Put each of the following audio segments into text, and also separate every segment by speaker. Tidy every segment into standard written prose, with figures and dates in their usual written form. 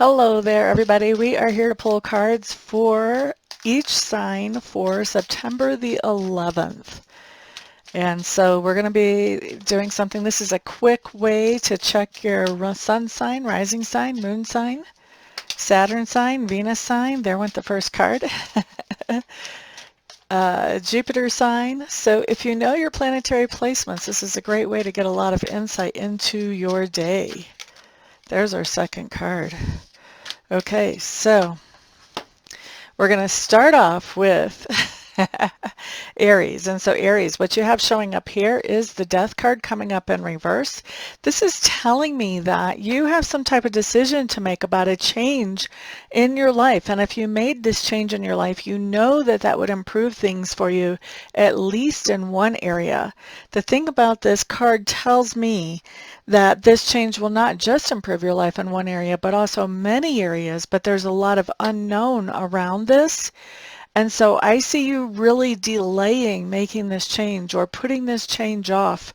Speaker 1: Hello there, everybody. We are here to pull cards for each sign for September the 11th. And so we're going to be doing something. This is a quick way to check your sun sign, rising sign, moon sign, Saturn sign, Venus sign. There went the first card. Jupiter sign. So if you know your planetary placements, this is a great way to get a lot of insight into your day. There's our second card. Okay, so we're going to start off with Aries. And so Aries, what you have showing up here is the Death card coming up in reverse. This is telling me that you have some type of decision to make about a change in your life. And if you made this change in your life, you know that that would improve things for you, at least in one area. The thing about this card tells me that this change will not just improve your life in one area, but also many areas, but there's a lot of unknown around this. And so I see you really delaying making this change or putting this change off,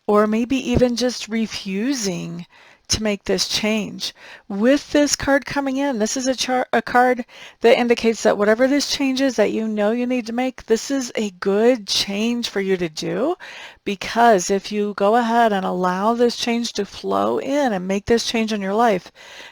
Speaker 1: or maybe even just refusing to make this change. With this card coming in, this is a card that indicates that whatever this change is that you know you need to make, this is a good change for you to do, because if you go ahead and allow this change to flow in and make this change in your life,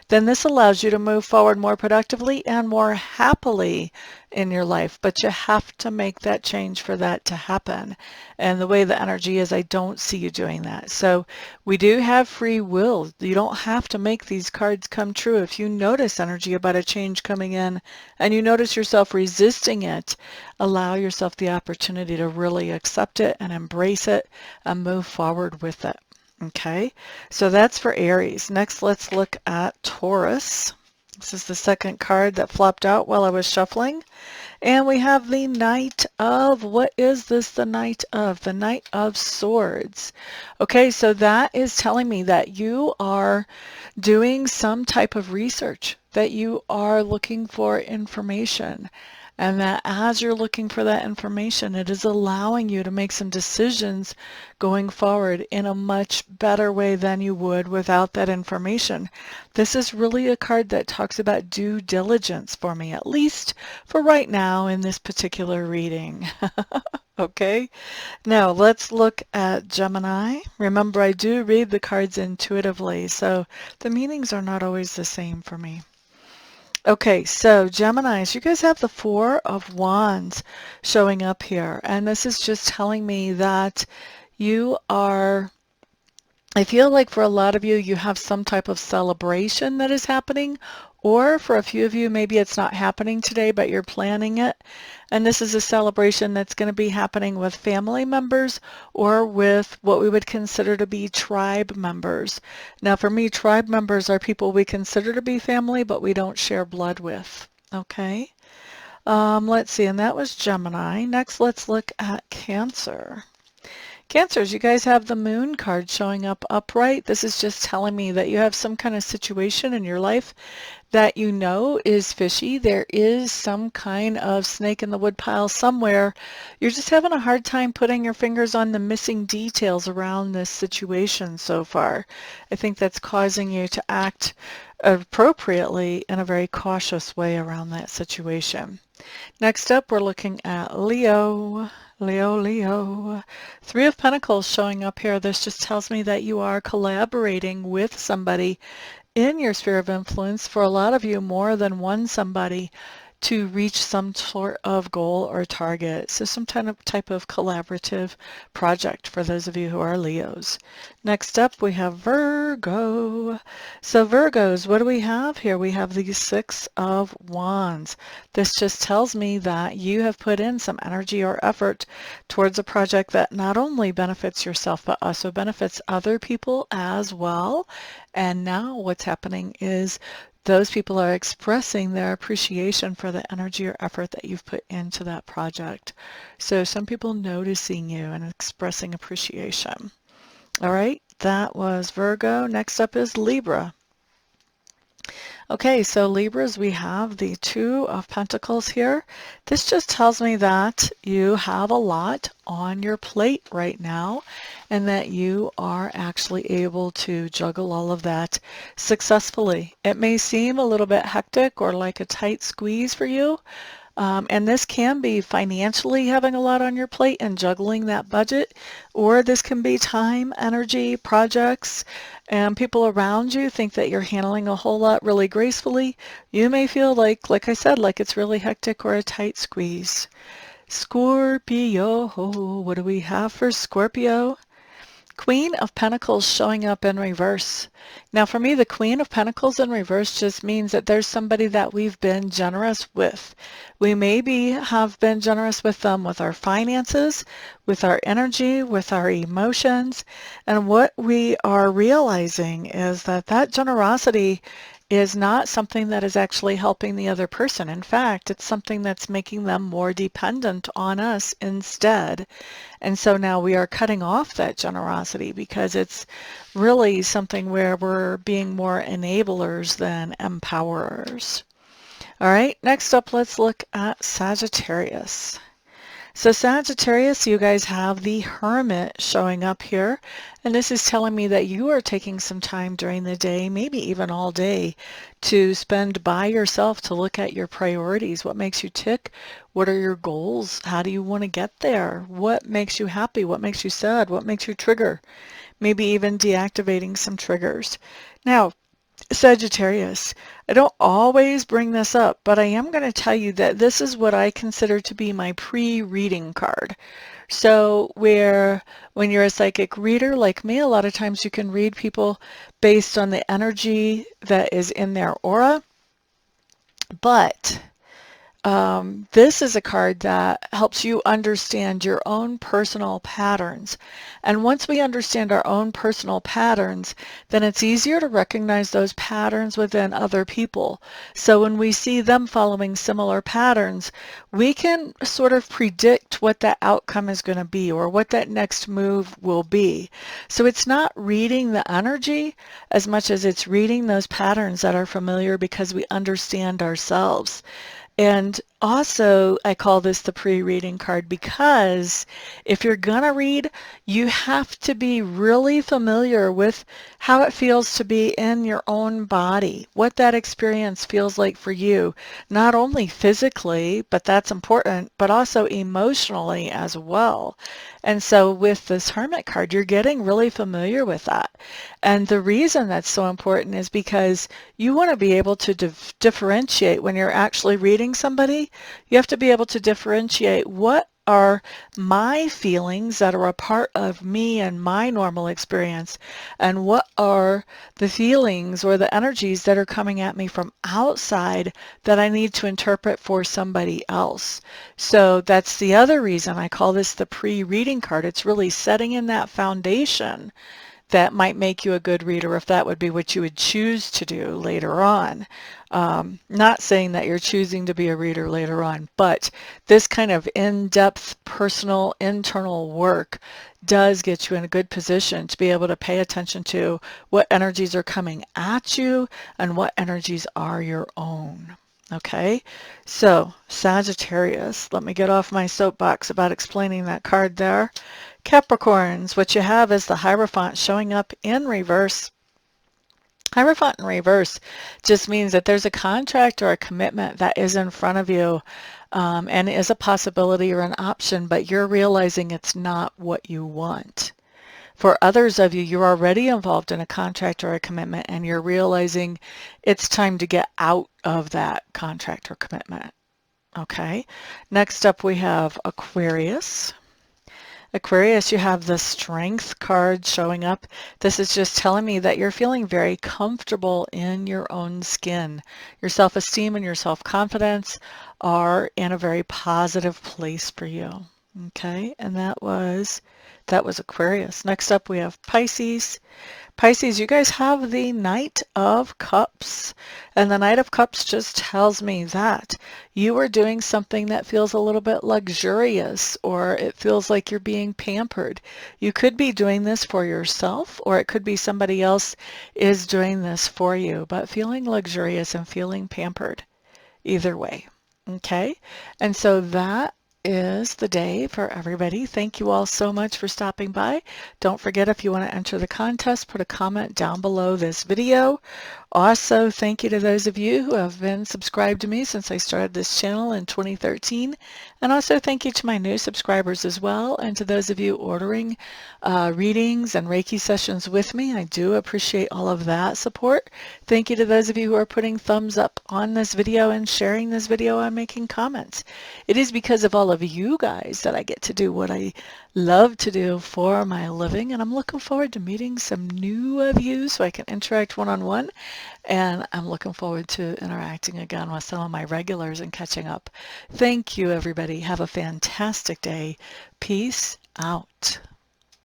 Speaker 1: then this allows you to move forward more productively and more happily in your life. But you have to make that change for that to happen. And the way the energy is, I don't see you doing that. So we do have free will. You don't have to make these cards come true. If you notice energy about a change coming in and you notice yourself resisting it, allow yourself the opportunity to really accept it and embrace it and move forward with it. Okay, so that's for Aries. Next, let's look at Taurus. This is the second card that flopped out while I was shuffling. And we have the Knight of, what is this the Knight of? The Knight of Swords. Okay, so that is telling me that you are doing some type of research, that you are looking for information, and that as you're looking for that information, it is allowing you to make some decisions going forward in a much better way than you would without that information. This is really a card that talks about due diligence for me, at least for right now in this particular reading. Okay, now let's look at Gemini. Remember, I do read the cards intuitively, so the meanings are not always the same for me. Okay, so Geminis, you guys have the Four of Wands showing up here, and this is just telling me that you are, I feel like for a lot of you, you have some type of celebration that is happening, or for a few of you, maybe it's not happening today, but you're planning it. And this is a celebration that's going to be happening with family members or with what we would consider to be tribe members. Now, for me, tribe members are people we consider to be family, but we don't share blood with. Okay? Let's see, and that was Gemini. Next, let's look at Cancer. Cancers, you guys have the Moon card showing up upright. This is just telling me that you have some kind of situation in your life that you know is fishy. There is some kind of snake in the woodpile somewhere. You're just having a hard time putting your fingers on the missing details around this situation so far. I think that's causing you to act appropriately in a very cautious way around that situation. Next up, we're looking at Leo. Leo. Three of Pentacles showing up here. This just tells me that you are collaborating with somebody in your sphere of influence, for a lot of you, more than one somebody, to reach some sort of goal or target. So some type of collaborative project for those of you who are Leos. Next up, we have Virgo. So Virgos, what do we have here? We have the Six of Wands. This just tells me that you have put in some energy or effort towards a project that not only benefits yourself, but also benefits other people as well. And now what's happening is those people are expressing their appreciation for the energy or effort that you've put into that project. So some people noticing you and expressing appreciation. All right, that was Virgo. Next up is Libra. Okay, so Libras, we have the Two of Pentacles here. This just tells me that you have a lot on your plate right now and that you are actually able to juggle all of that successfully. It may seem a little bit hectic or like a tight squeeze for you, and this can be financially having a lot on your plate and juggling that budget, or this can be time, energy, projects, and people around you think that you're handling a whole lot really gracefully. You may feel like I said, like it's really hectic or a tight squeeze. Scorpio, what do we have for Scorpio? Queen of Pentacles showing up in reverse. Now for me, the Queen of Pentacles in reverse just means that there's somebody that we've been generous with. We maybe have been generous with them with our finances, with our energy, with our emotions. And what we are realizing is that that generosity is not something that is actually helping the other person. In fact, it's something that's making them more dependent on us instead. And so now we are cutting off that generosity because it's really something where we're being more enablers than empowerers. All right, next up, let's look at Sagittarius. So Sagittarius, you guys have the Hermit showing up here, and this is telling me that you are taking some time during the day, maybe even all day, to spend by yourself to look at your priorities. What makes you tick? What are your goals? How do you want to get there? What makes you happy? What makes you sad? What makes you trigger? Maybe even deactivating some triggers. Now, Sagittarius, I don't always bring this up, but I am going to tell you that this is what I consider to be my pre-reading card. So when you're a psychic reader like me, a lot of times you can read people based on the energy that is in their aura, but this is a card that helps you understand your own personal patterns. And once we understand our own personal patterns, then it's easier to recognize those patterns within other people. So when we see them following similar patterns, we can sort of predict what that outcome is going to be or what that next move will be. So it's not reading the energy as much as it's reading those patterns that are familiar because we understand ourselves. And also, I call this the pre-reading card because if you're going to read, you have to be really familiar with how it feels to be in your own body, what that experience feels like for you, not only physically, but that's important, but also emotionally as well. And so with this Hermit card, you're getting really familiar with that. And the reason that's so important is because you want to be able to differentiate when you're actually reading somebody. You have to be able to differentiate what are my feelings that are a part of me and my normal experience, and what are the feelings or the energies that are coming at me from outside that I need to interpret for somebody else. So that's the other reason I call this the pre-reading card. It's really setting in that foundation that might make you a good reader if that would be what you would choose to do later on. Not saying that you're choosing to be a reader later on, but this kind of in-depth personal internal work does get you in a good position to be able to pay attention to what energies are coming at you and what energies are your own. Okay, so Sagittarius, let me get off my soapbox about explaining that card there. Capricorns, what you have is the Hierophant showing up in reverse. Hierophant in reverse just means that there's a contract or a commitment that is in front of you and is a possibility or an option, but you're realizing it's not what you want. For others of you, you're already involved in a contract or a commitment and you're realizing it's time to get out of that contract or commitment. Okay, next up we have Aquarius. Aquarius, you have the Strength card showing up. This is just telling me that you're feeling very comfortable in your own skin. Your self-esteem and your self-confidence are in a very positive place for you. Okay, and that was Aquarius. Next up we have Pisces. Pisces, you guys have the Knight of Cups. And the Knight of Cups just tells me that you are doing something that feels a little bit luxurious, or it feels like you're being pampered. You could be doing this for yourself, or it could be somebody else is doing this for you, but feeling luxurious and feeling pampered either way. Okay, and so that is the day for everybody. Thank you all so much for stopping by. Don't forget, if you want to enter the contest, put a comment down below this video. Also, thank you to those of you who have been subscribed to me since I started this channel in 2013. And also thank you to my new subscribers as well, and to those of you ordering readings and Reiki sessions with me. I do appreciate all of that support. Thank you to those of you who are putting thumbs up on this video and sharing this video and making comments. It is because of all of you guys that I get to do what I love to do for my living, and I'm looking forward to meeting some new of you so I can interact one-on-one, and I'm looking forward to interacting again with some of my regulars and catching up. Thank you, everybody. Have a fantastic day. Peace out.